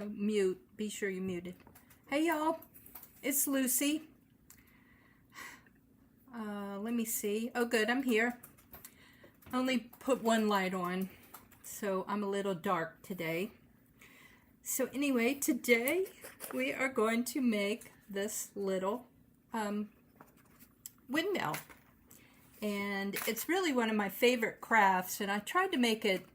Mute. Be sure you're muted. Hey y'all, it's Lucy. Let me see. Oh good, I'm here. Only put one light on, so I'm a little dark today. So anyway, today we are going to make this little windmill. And it's really one of my favorite crafts, and I tried to make it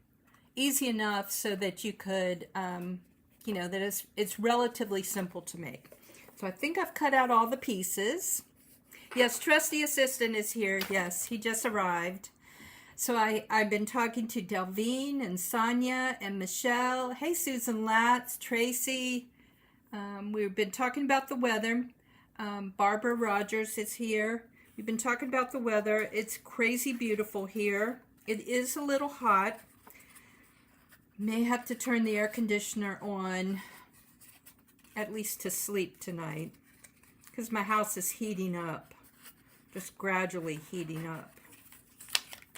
easy enough so that you could, that it's relatively simple to make. So I think I've cut out all the pieces. Yes, trusty assistant is here. Yes, he just arrived. So I've been talking to Delvine and Sonia and Michelle. Hey, Susan Latz, Tracy. We've been talking about the weather. Barbara Rogers is here. We've been talking about the weather. It's crazy beautiful here. It is a little hot. May have to turn the air conditioner on, at least to sleep tonight, because my house is heating up, just gradually heating up.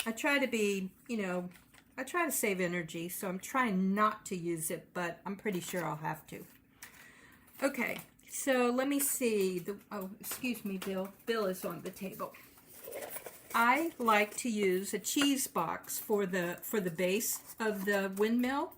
I try to be, I try to save energy, so I'm trying not to use it, but I'm pretty sure I'll have to. Okay, so let me see. Oh, excuse me, Bill. Bill is on the table. I like to use a cheese box for the base of the windmill.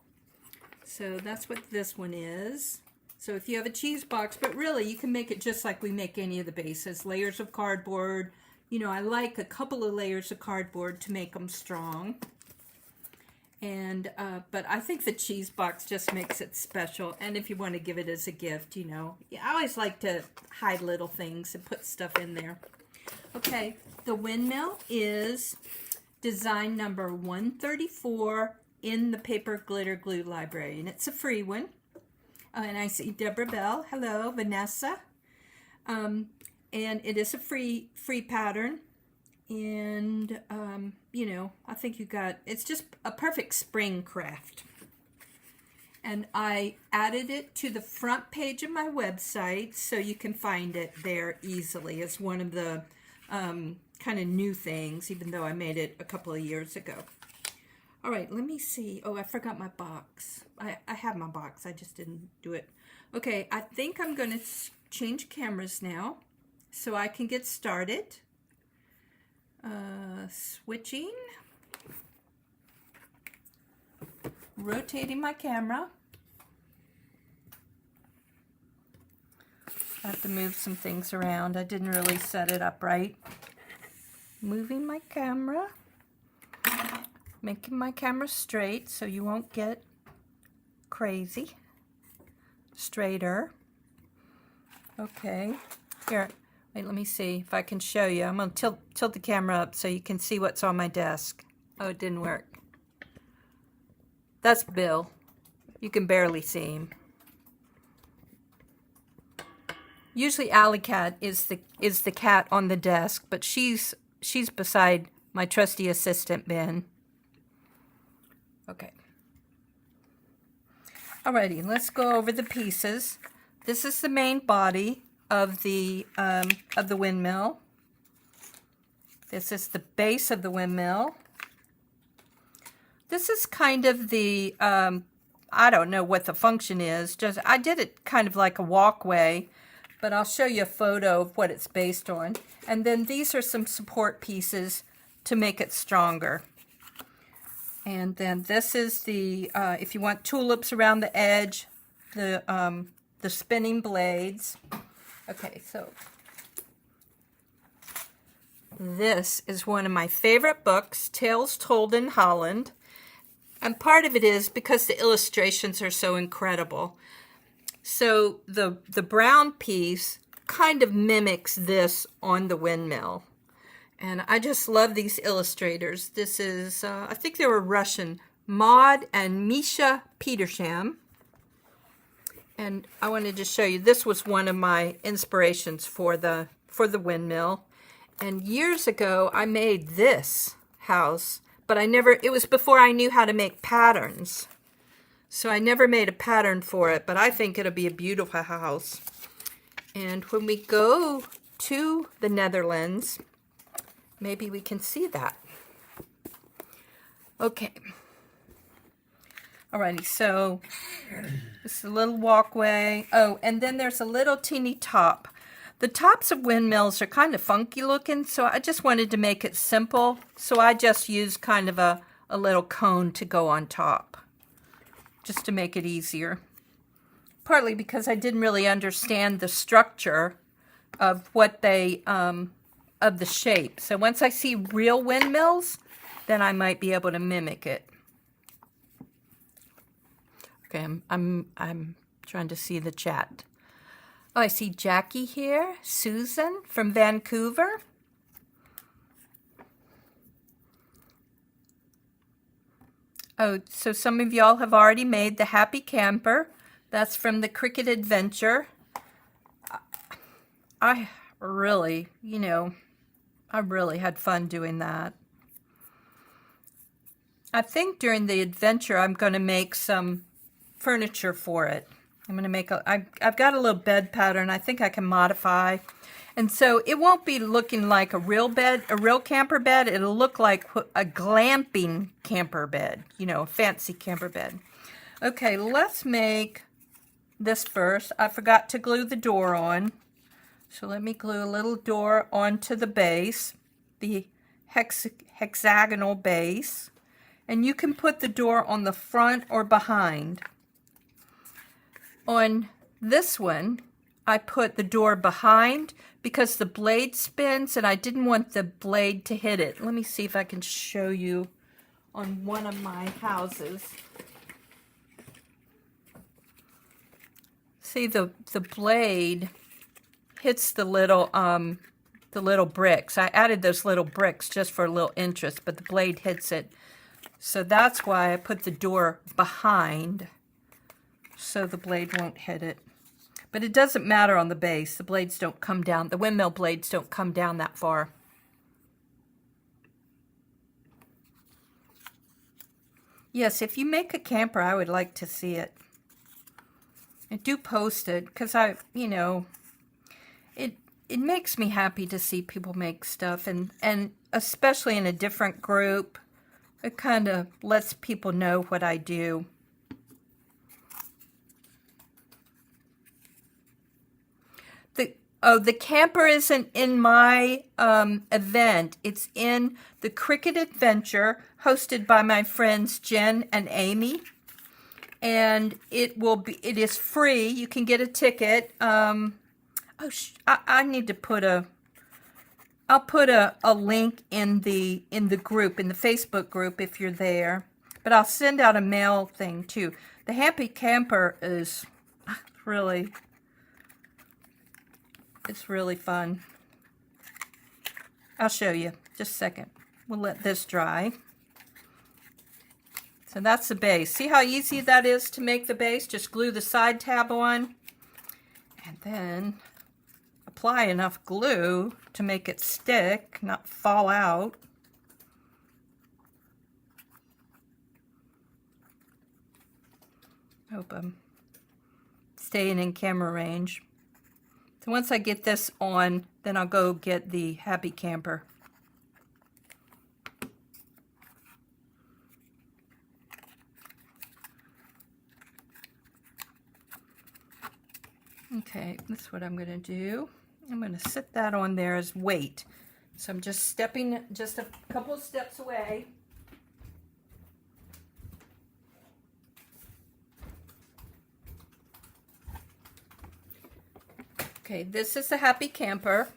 So that's what this one is. So if you have a cheese box, but really you can make it just like we make any of the bases. Layers of cardboard. I like a couple of layers of cardboard to make them strong. And but I think the cheese box just makes it special. And if you want to give it as a gift, I always like to hide little things and put stuff in there. Okay, the windmill is design number 134 in the Paper Glitter Glue Library, and it's a free one. And I see Deborah Bell. Hello, Vanessa. And it is a free pattern. And, I think it's just a perfect spring craft. And I added it to the front page of my website, so you can find it there easily as one of the kind of new things, even though I made it a couple of years ago. All right, let me see. Oh, I forgot my box. I have my box. I just didn't do it. Okay, I think I'm going to change cameras now so I can get started. Switching. Rotating my camera. I have to move some things around. I didn't really set it up right. Moving my camera. Making my camera straight so you won't get crazy. Straighter. Okay. Here, wait, let me see if I can show you. I'm going to tilt the camera up so you can see what's on my desk. Oh, it didn't work. That's Bill. You can barely see him. Usually Alley Cat is the cat on the desk, but she's beside my trusty assistant Ben. Okay. Alrighty, let's go over the pieces. This is the main body of the windmill. This is the base of the windmill. This is kind of the I don't know what the function is. I did it kind of like a walkway. But I'll show you a photo of what it's based on. And then these are some support pieces to make it stronger. And then this is the, if you want tulips around the edge, the spinning blades. Okay, so this is one of my favorite books, Tales Told in Holland. And part of it is because the illustrations are so incredible. So the brown piece kind of mimics this on the windmill. And I just love these illustrators. This is, I think they were Russian, Maud and Misha Petersham. And I wanted to show you, this was one of my inspirations for the windmill. And years ago, I made this house, but it was before I knew how to make patterns. So I never made a pattern for it, but I think it'll be a beautiful house. And when we go to the Netherlands, maybe we can see that. Okay. Alrighty, so this is a little walkway. Oh, and then there's a little teeny top. The tops of windmills are kind of funky looking, so I just wanted to make it simple. So I just used kind of a little cone to go on top, just to make it easier. Partly because I didn't really understand the structure of what they, of the shape. So once I see real windmills, then I might be able to mimic it. Okay, I'm trying to see the chat. Oh, I see Jackie here, Susan from Vancouver. Oh, so some of y'all have already made the Happy Camper. That's from the Cricket Adventure. I really, I really had fun doing that. I think during the adventure I'm going to make some furniture for it. I'm going to make I've got a little bed pattern I think I can modify. And so it won't be looking like a real bed, a real camper bed. It'll look like a glamping camper bed, a fancy camper bed. Okay, let's make this first. I forgot to glue the door on. So let me glue a little door onto the base, the hexagonal base. And you can put the door on the front or behind. On this one, I put the door behind because the blade spins and I didn't want the blade to hit it. Let me see if I can show you on one of my houses. See, the blade hits the little bricks. I added those little bricks just for a little interest, but the blade hits it. So that's why I put the door behind, so the blade won't hit it. But it doesn't matter on the base. The blades don't come down. The windmill blades don't come down that far. Yes, if you make a camper, I would like to see it. And do post it, because it makes me happy to see people make stuff, and especially in a different group. It kind of lets people know what I do. The camper isn't in my event. It's in the Cricket Adventure hosted by my friends Jen and Amy. And it is free. You can get a ticket. I need to put I'll put a link in the group, in the Facebook group if you're there. But I'll send out a mail thing too. The Happy Camper is it's really fun. I'll show you. Just a second. We'll let this dry. So that's the base. See how easy that is to make the base? Just glue the side tab on and then apply enough glue to make it stick, not fall out. Hope I'm staying in camera range. So once I get this on, then I'll go get the Happy Camper. Okay, that's what I'm going to do. I'm going to sit that on there as weight. So I'm just stepping just a couple of steps away. Okay, this is the Happy Camper,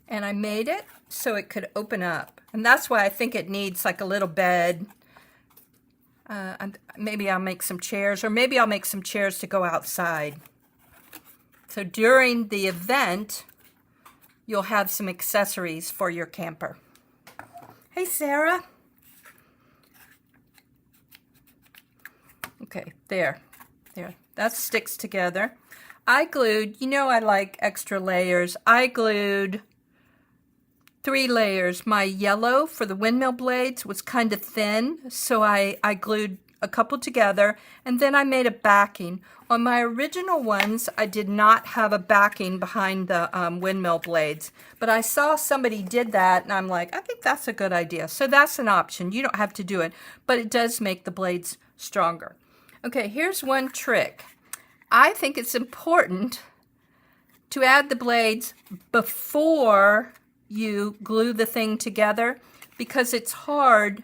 and I made it so it could open up. And that's why I think it needs like a little bed. Maybe I'll make some chairs, or maybe I'll make some chairs to go outside. So during the event, you'll have some accessories for your camper. Hey, Sarah. Okay, there. That sticks together. I glued, I like extra layers. I glued 3 layers. My yellow for the windmill blades was kind of thin, so I glued a couple together, and then I made a backing. On my original ones, I did not have a backing behind the windmill blades, but I saw somebody did that, and I'm like, I think that's a good idea. So that's an option. You don't have to do it, but it does make the blades stronger. Okay, here's one trick. I think it's important to add the blades before you glue the thing together, because it's hard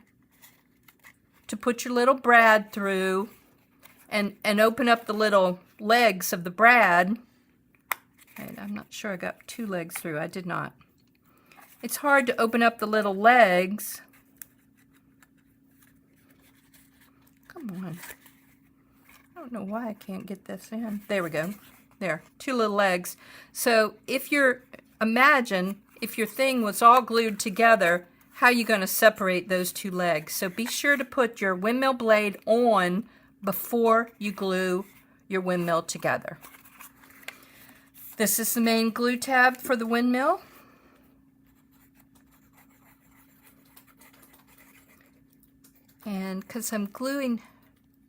to put your little brad through and open up the little legs of the brad. And I'm not sure I got 2 legs through. I did not. It's hard to open up the little legs. Come on. I don't know why I can't get this in. There we go. There, 2 little legs. So imagine if your thing was all glued together, how are you going to separate those 2 legs? So be sure to put your windmill blade on before you glue your windmill together. This is the main glue tab for the windmill. And because I'm gluing,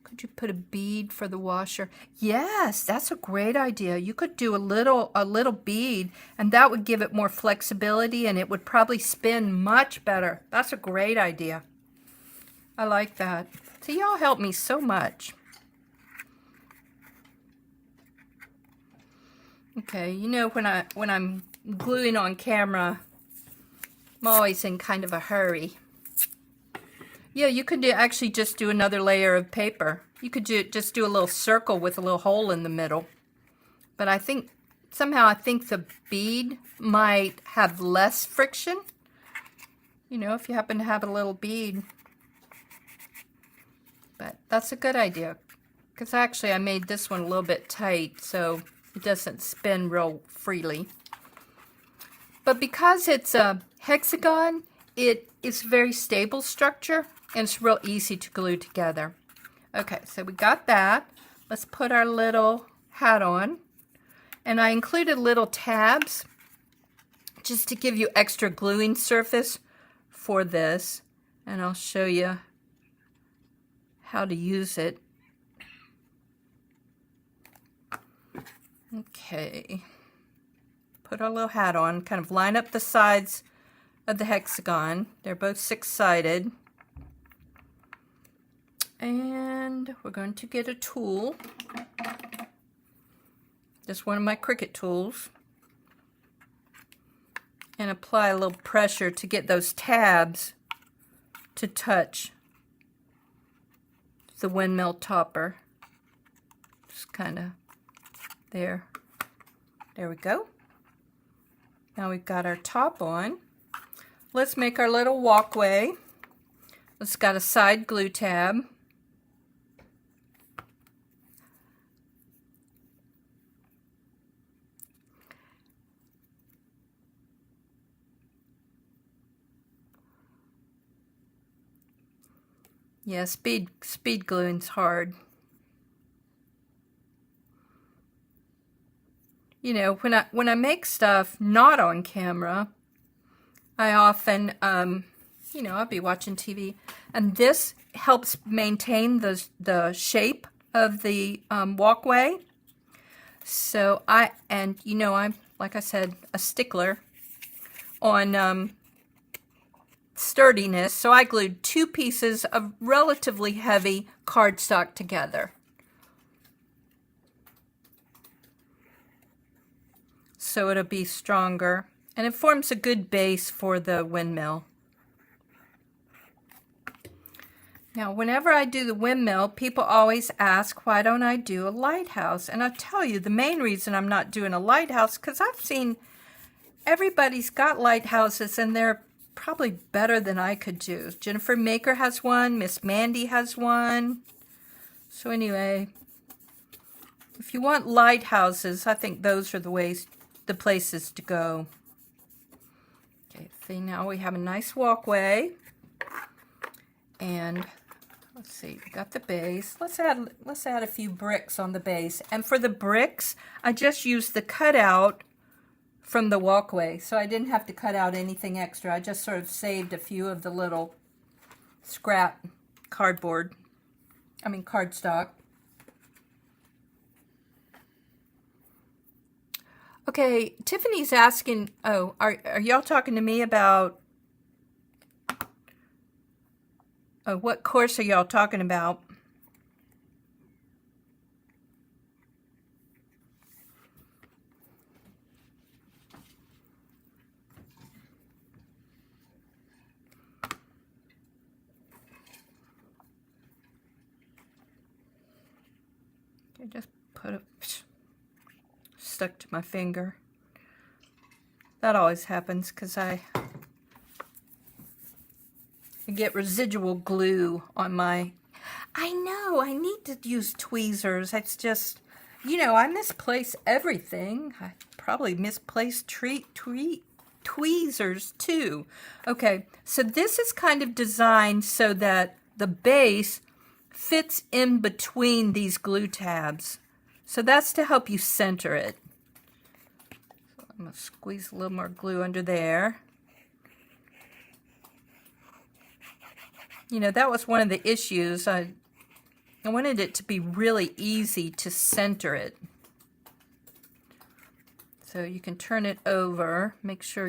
could you put a bead for the washer? Yes, that's a great idea. You could do a little bead, and that would give it more flexibility, and it would probably spin much better. That's a great idea. I like that. So y'all help me so much. Okay, you know, when I'm gluing on camera, I'm always in kind of a hurry. Yeah, you could actually just do another layer of paper. You could just do a little circle with a little hole in the middle. But I think, somehow I think the bead might have less friction. You know, if you happen to have a little bead. But that's a good idea. Because actually I made this one a little bit tight, so it doesn't spin real freely. But because it's a hexagon, it is a very stable structure. And it's real easy to glue together. Okay, so we got that. Let's put our little hat on. And I included little tabs just to give you extra gluing surface for this. And I'll show you how to use it. Okay. Put our little hat on. Kind of line up the sides of the hexagon. They're both 6-sided. And we're going to get a tool. Just one of my Cricut tools. And apply a little pressure to get those tabs to touch the windmill topper. Just kind of there. There we go. Now we've got our top on. Let's make our little walkway. It's got a side glue tab. Yeah, speed gluing's hard. You know, when I make stuff not on camera, I often, you know, I'll be watching TV, and this helps maintain the shape of the walkway. So you know, I'm, like I said, a stickler on sturdiness, so I glued 2 pieces of relatively heavy cardstock together. So it'll be stronger, and it forms a good base for the windmill. Now, whenever I do the windmill, people always ask, why don't I do a lighthouse? And I'll tell you, the main reason I'm not doing a lighthouse, because I've seen everybody's got lighthouses, and they're probably better than I could do. Jennifer Maker has one. Miss Mandy has one. So anyway, if you want lighthouses, I think those are the places to go. Okay, see, now we have a nice walkway. And let's see, we got the base. Let's add a few bricks on the base. And for the bricks, I just used the cutout from the walkway, so I didn't have to cut out anything extra. I just sort of saved a few of the little scrap cardstock. Okay, Tiffany's asking, oh, are y'all talking to me about, oh, what course are y'all talking about? I just put it stuck to my finger. That always happens because I get residual glue on my... I know, I need to use tweezers. It's just, you know, I misplace everything. I probably misplaced tweezers too. Okay, so this is kind of designed so that the base fits in between these glue tabs. So that's to help you center it. So I'm going to squeeze a little more glue under there. You know, that was one of the issues. I wanted it to be really easy to center it. So you can turn it over, make sure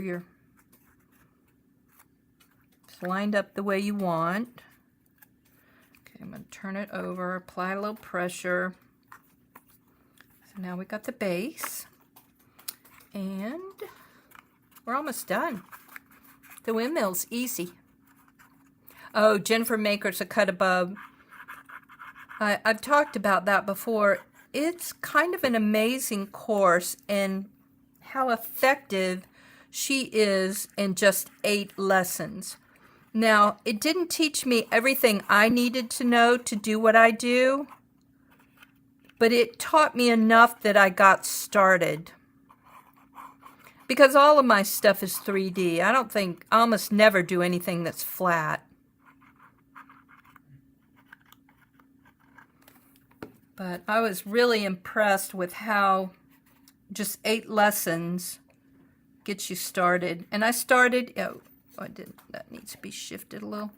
it's lined up the way you want. Okay, I'm going to turn it over, apply a little pressure. So now we got the base. And we're almost done. The windmill's easy. Oh, Jennifer Maker's a cut above. I've talked about that before. It's kind of an amazing course in how effective she is in just 8 lessons. Now, it didn't teach me everything I needed to know to do what I do, but it taught me enough that I got started. Because all of my stuff is 3D. I almost never do anything that's flat. But I was really impressed with how just 8 lessons gets you started. And I started, that needs to be shifted a little.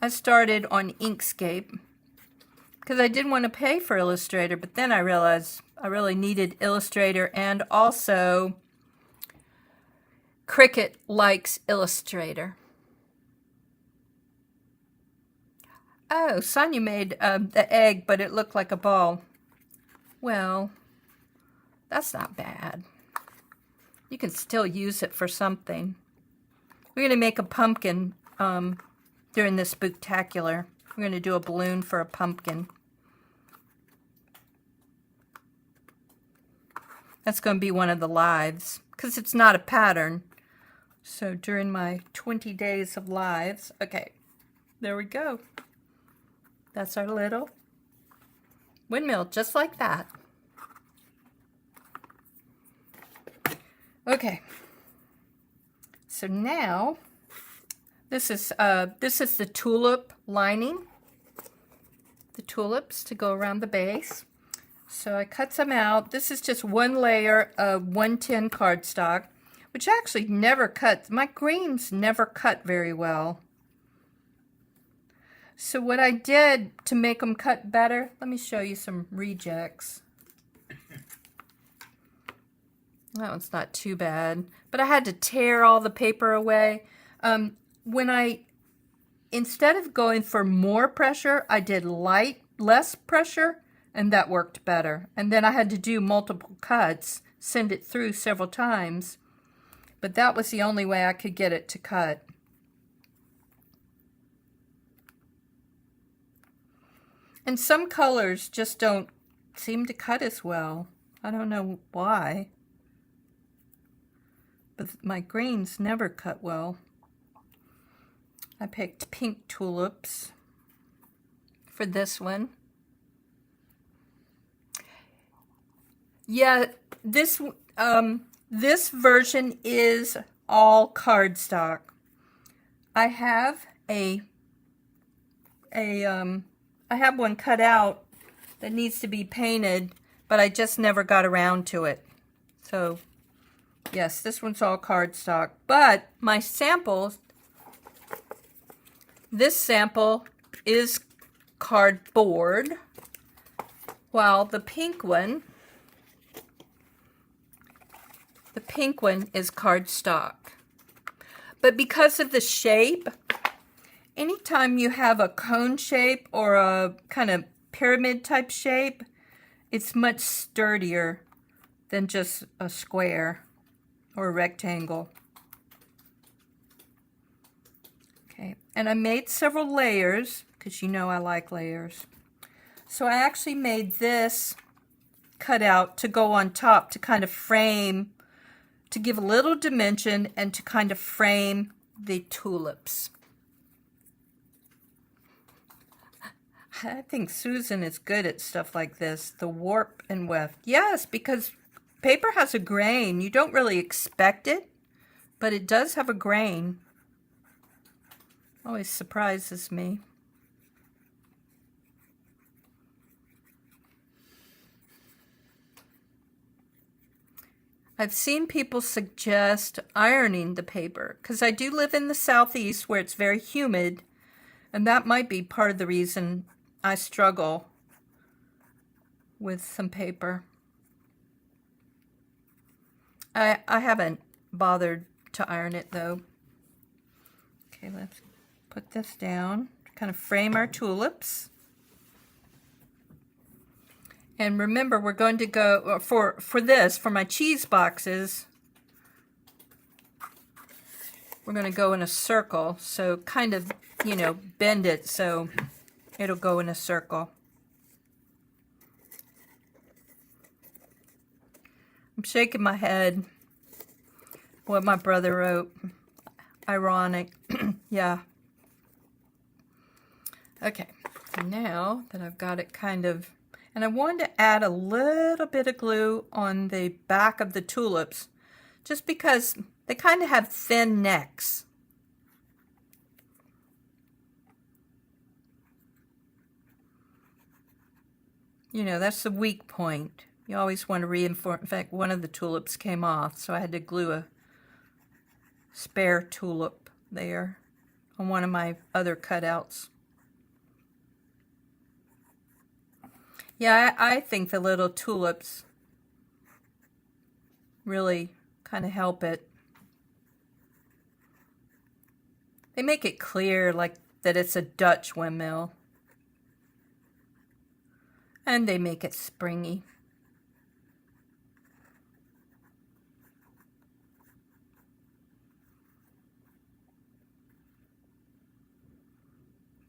I started on Inkscape because I didn't want to pay for Illustrator, but then I realized I really needed Illustrator, and also Cricut likes Illustrator. Oh, Sonia made the egg, but it looked like a ball. Well, that's not bad. You can still use it for something. We're going to make a pumpkin during this spooktacular. We're going to do a balloon for a pumpkin. That's going to be one of the lives, because it's not a pattern. So during my 20 days of lives, okay, there we go. That's our little windmill, just like that. Okay. So now, this is the tulip lining. The tulips to go around the base. So I cut some out. This is just one layer of 110 cardstock, which actually never cuts. My greens never cut very well. So what I did to make them cut better, let me show you some rejects. That one's not too bad, but I had to tear all the paper away. Instead of going for more pressure, I did less pressure, and that worked better. And then I had to do multiple cuts, send it through several times, but that was the only way I could get it to cut. And some colors just don't seem to cut as well. I don't know why. But my greens never cut well. I picked pink tulips for this one. Yeah, this version is all cardstock. I have I have one cut out that needs to be painted, but I just never got around to it. So, yes, this one's all cardstock. But my samples, this sample is cardboard, while the pink one is cardstock. But because of the shape, anytime you have a cone shape or a kind of pyramid type shape, it's much sturdier than just a square or a rectangle. Okay, and I made several layers because you know I like layers. So I actually made this cutout to go on top to kind of frame, to give a little dimension and to kind of frame the tulips. I think Susan is good at stuff like this, the warp and weft. Yes, because paper has a grain. You don't really expect it, but it does have a grain. Always surprises me. I've seen people suggest ironing the paper because I do live in the southeast where it's very humid, and that might be part of the reason I struggle with some paper. I haven't bothered to iron it though. Okay, let's put this down to kind of frame our tulips. And remember, we're going to go for my cheese boxes. We're going to go in a circle, so kind of, you know, bend it so it'll go in a circle. I'm shaking my head. What my brother wrote. Ironic. Yeah. Okay, so now that I've got it kind of, and I wanted to add a little bit of glue on the back of the tulips, just because they kind of have thin necks. You know, that's the weak point. You always want to reinforce. In fact, one of the tulips came off, so I had to glue a spare tulip there on one of my other cutouts. Yeah, I think the little tulips really kind of help it. They make it clear like that it's a Dutch windmill. And they make it springy.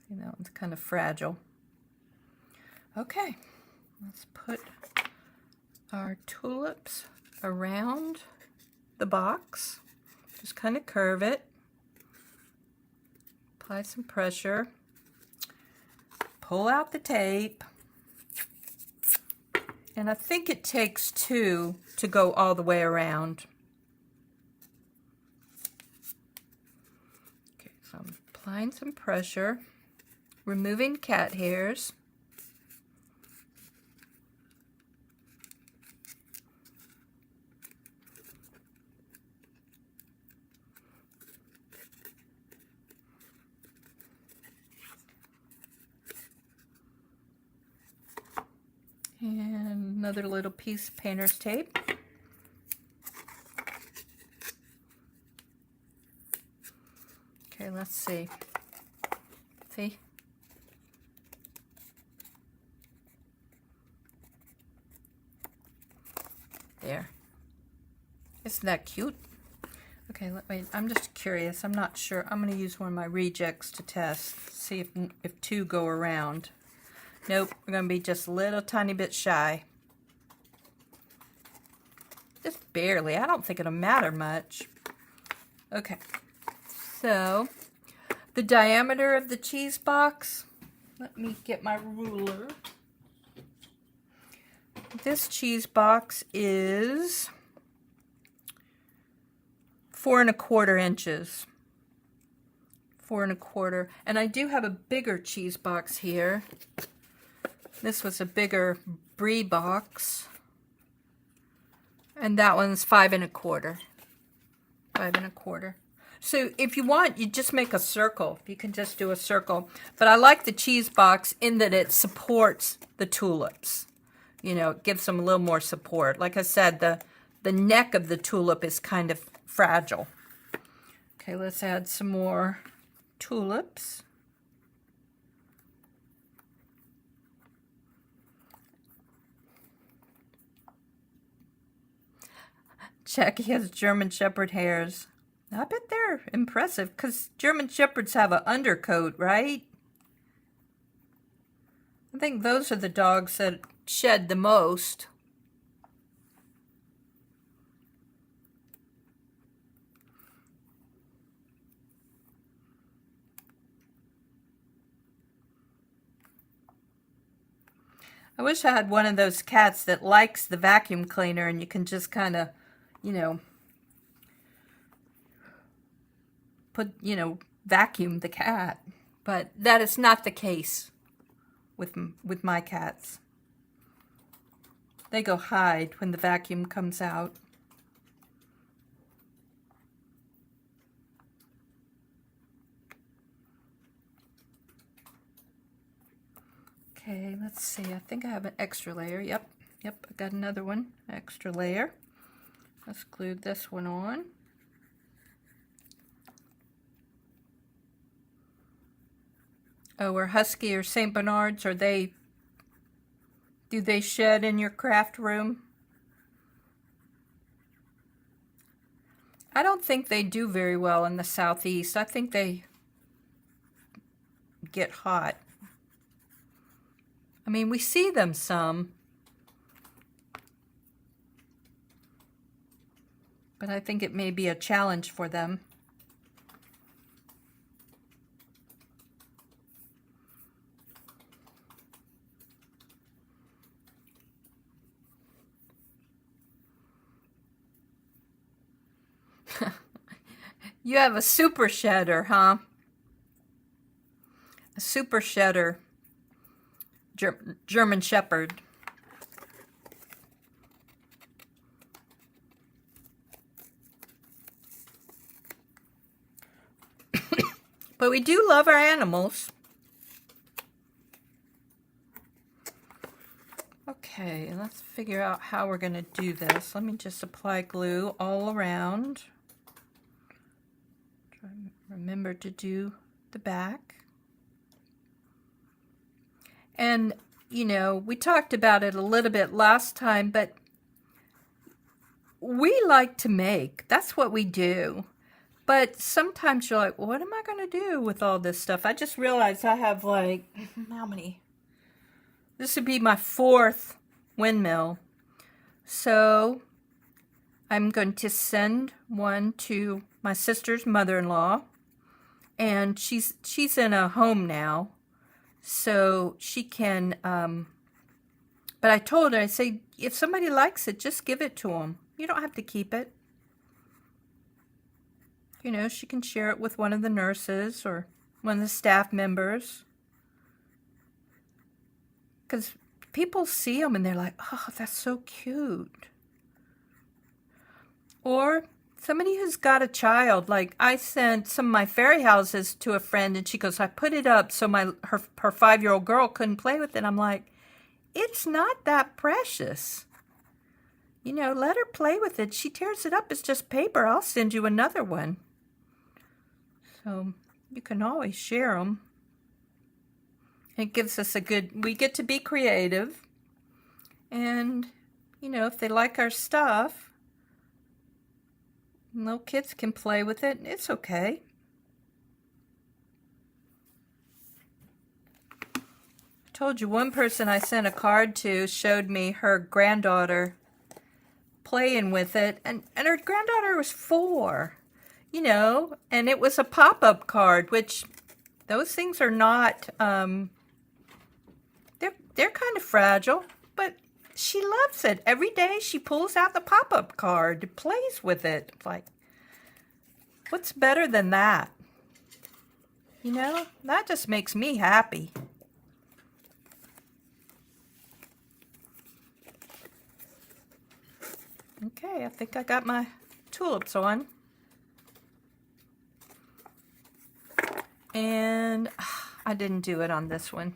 See, that one's kind of fragile. Okay, let's put our tulips around the box. Just kind of curve it. Apply some pressure. Pull out the tape. And I think it takes 2 to go all the way around. Okay, so I'm applying some pressure, removing cat hairs. And another little piece of painter's tape. Okay, let's see. See? There. Isn't that cute? Okay, wait, I'm just curious. I'm not sure. I'm going to use one of my rejects to test. See if 2 go around. Nope, we're going to be just a little tiny bit shy. Just barely. I don't think it'll matter much. Okay, so the diameter of the cheese box, let me get my ruler. This cheese box is 4 1/4 inches. 4 1/4. And I do have a bigger cheese box here. This was a bigger brie box. And that one's 5 1/4. 5 1/4. So if you want, you just make a circle. You can just do a circle. But I like the cheese box in that it supports the tulips. You know, it gives them a little more support. Like I said, the neck of the tulip is kind of fragile. Okay, let's add some more tulips. Jackie has German Shepherd hairs. I bet they're impressive because German Shepherds have an undercoat, right? I think those are the dogs that shed the most. I wish I had one of those cats that likes the vacuum cleaner and you can just kind of, you know, vacuum the cat. But that is not the case with my cats. They go hide when the vacuum comes out. Okay, let's see. I think I have an extra layer. Yep, I got another one. Extra layer. Let's glue this one on. Oh, are Husky or St. Bernards, do they shed in your craft room? I don't think they do very well in the southeast. I think they get hot. I mean, we see them some, but I think it may be a challenge for them. You have a super shedder, huh? A super shedder. German Shepherd. But we do love our animals. Okay, let's figure out how we're going to do this. Let me just apply glue all around. Remember to do the back. And, you know, we talked about it a little bit last time, but we like to make. That's what we do. But sometimes you're like, what am I going to do with all this stuff? I just realized I have like, how many? This would be my 4th windmill. So I'm going to send one to my sister's mother-in-law. And she's in a home now. So she can, but I told her, I say, if somebody likes it, just give it to them. You don't have to keep it. You know, she can share it with one of the nurses or one of the staff members. Because people see them and they're like, oh, that's so cute. Or somebody who's got a child, like I sent some of my fairy houses to a friend and she goes, I put it up so her 5-year-old girl couldn't play with it. I'm like, it's not that precious. You know, let her play with it. She tears it up. It's just paper. I'll send you another one. So you can always share them. It gives us we get to be creative. And, you know, if they like our stuff, little kids can play with it. It's okay. I told you one person I sent a card to showed me her granddaughter playing with it. And her granddaughter was 4, you know. And it was a pop-up card, which those things are not, they're kind of fragile. But she loves it. Every day she pulls out the pop-up card, plays with it. It's like, what's better than that? You know, that just makes me happy. Okay, I think I got my tulips on. And I didn't do it on this one.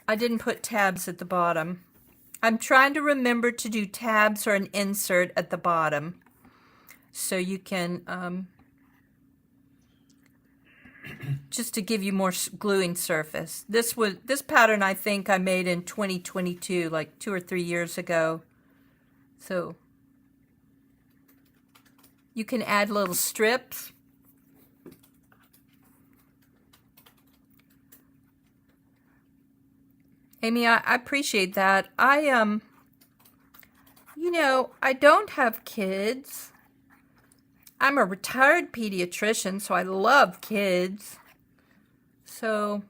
I didn't put tabs at the bottom. I'm trying to remember to do tabs or an insert at the bottom so you can, just to give you more gluing surface. This pattern I think I made in 2022, like 2 or 3 years ago. So you can add little strips. Amy, I appreciate that. You know, I don't have kids. I'm a retired pediatrician, so I love kids. So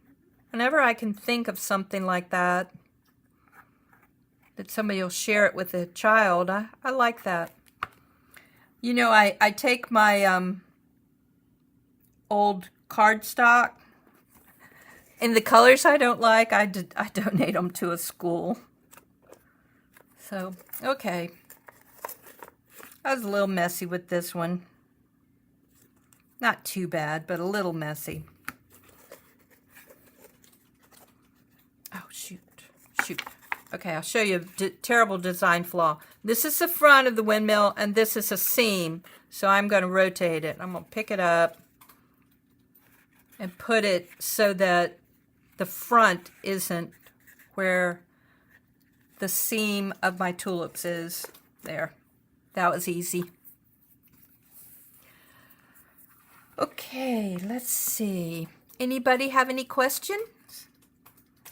Whenever I can think of something like that somebody will share it with a child, I like that. You know, I take my old cardstock, and the colors I don't like, I donate them to a school. So, okay. I was a little messy with this one. Not too bad, but a little messy. Oh, shoot. Okay, I'll show you a terrible design flaw. This is the front of the windmill, and this is a seam. So I'm going to rotate it. I'm going to pick it up and put it so that the front isn't where the seam of my tulips is. There. That was easy. Okay, let's see. Anybody have any questions?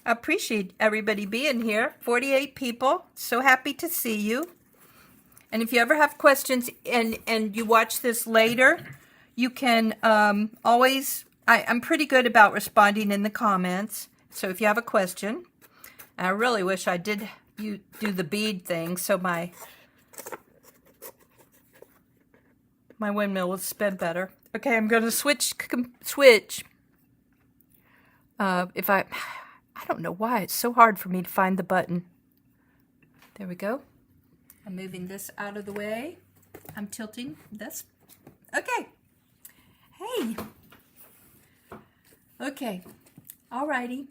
I appreciate everybody being here. 48 people. So happy to see you. And if you ever have questions and you watch this later, you can always, I'm pretty good about responding in the comments. So if you have a question, I really wish I did do the bead thing so my windmill would spin better. Okay, I'm going to switch. I don't know why it's so hard for me to find the button. There we go. I'm moving this out of the way. I'm tilting this. Okay. Hey. Okay. Alrighty.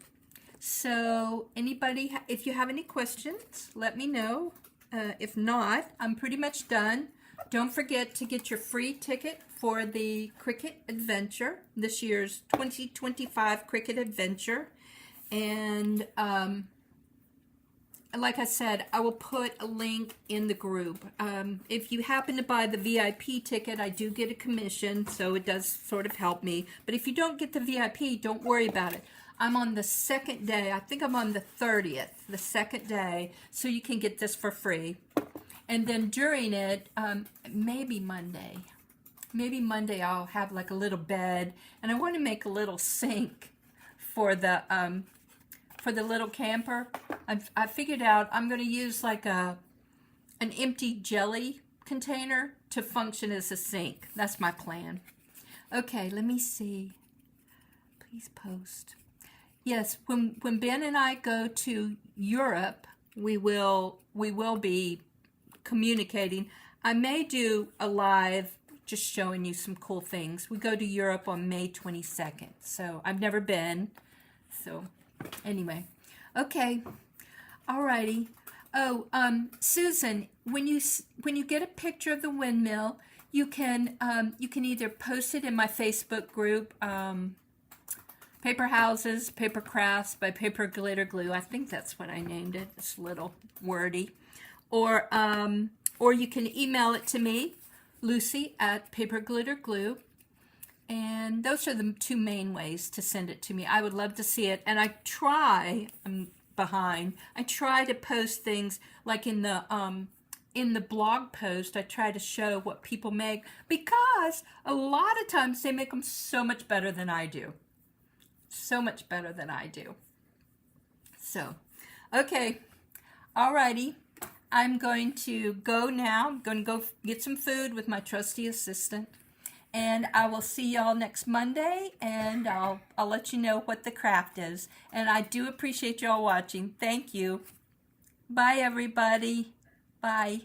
So anybody, if you have any questions, let me know. If not, I'm pretty much done. Don't forget to get your free ticket for the Cricut Adventure, this year's 2025 Cricut Adventure. And like I said, I will put a link in the group. If you happen to buy the VIP ticket, I do get a commission, so it does sort of help me. But if you don't get the VIP, don't worry about it. I'm on the second day. I think I'm on the 30th, the second day, so you can get this for free. And then during it, maybe Monday I'll have like a little bed, and I want to make a little sink for the little camper. I figured out I'm going to use like an empty jelly container to function as a sink. That's my plan. Okay, let me see. Please post. Yes, when Ben and I go to Europe, we will be communicating. I may do a live just showing you some cool things. We go to Europe on May 22nd, so I've never been. So anyway, okay, alrighty. Oh, Susan, when you get a picture of the windmill, you can either post it in my Facebook group, Paper Houses, Paper Crafts by Paper Glitter Glue. I think that's what I named it. It's a little wordy. Or you can email it to me, Lucy at Paper Glitter Glue. And those are the two main ways to send it to me. I would love to see it. And I try to post things like in the blog post. I try to show what people make, because a lot of times they make them so much better than I do. So much better than I do. So, okay. Alrighty. I'm going to go now. I'm going to go get some food with my trusty assistant. And I will see y'all next Monday, and I'll let you know what the craft is. And I do appreciate y'all watching. Thank you. Bye, everybody. Bye.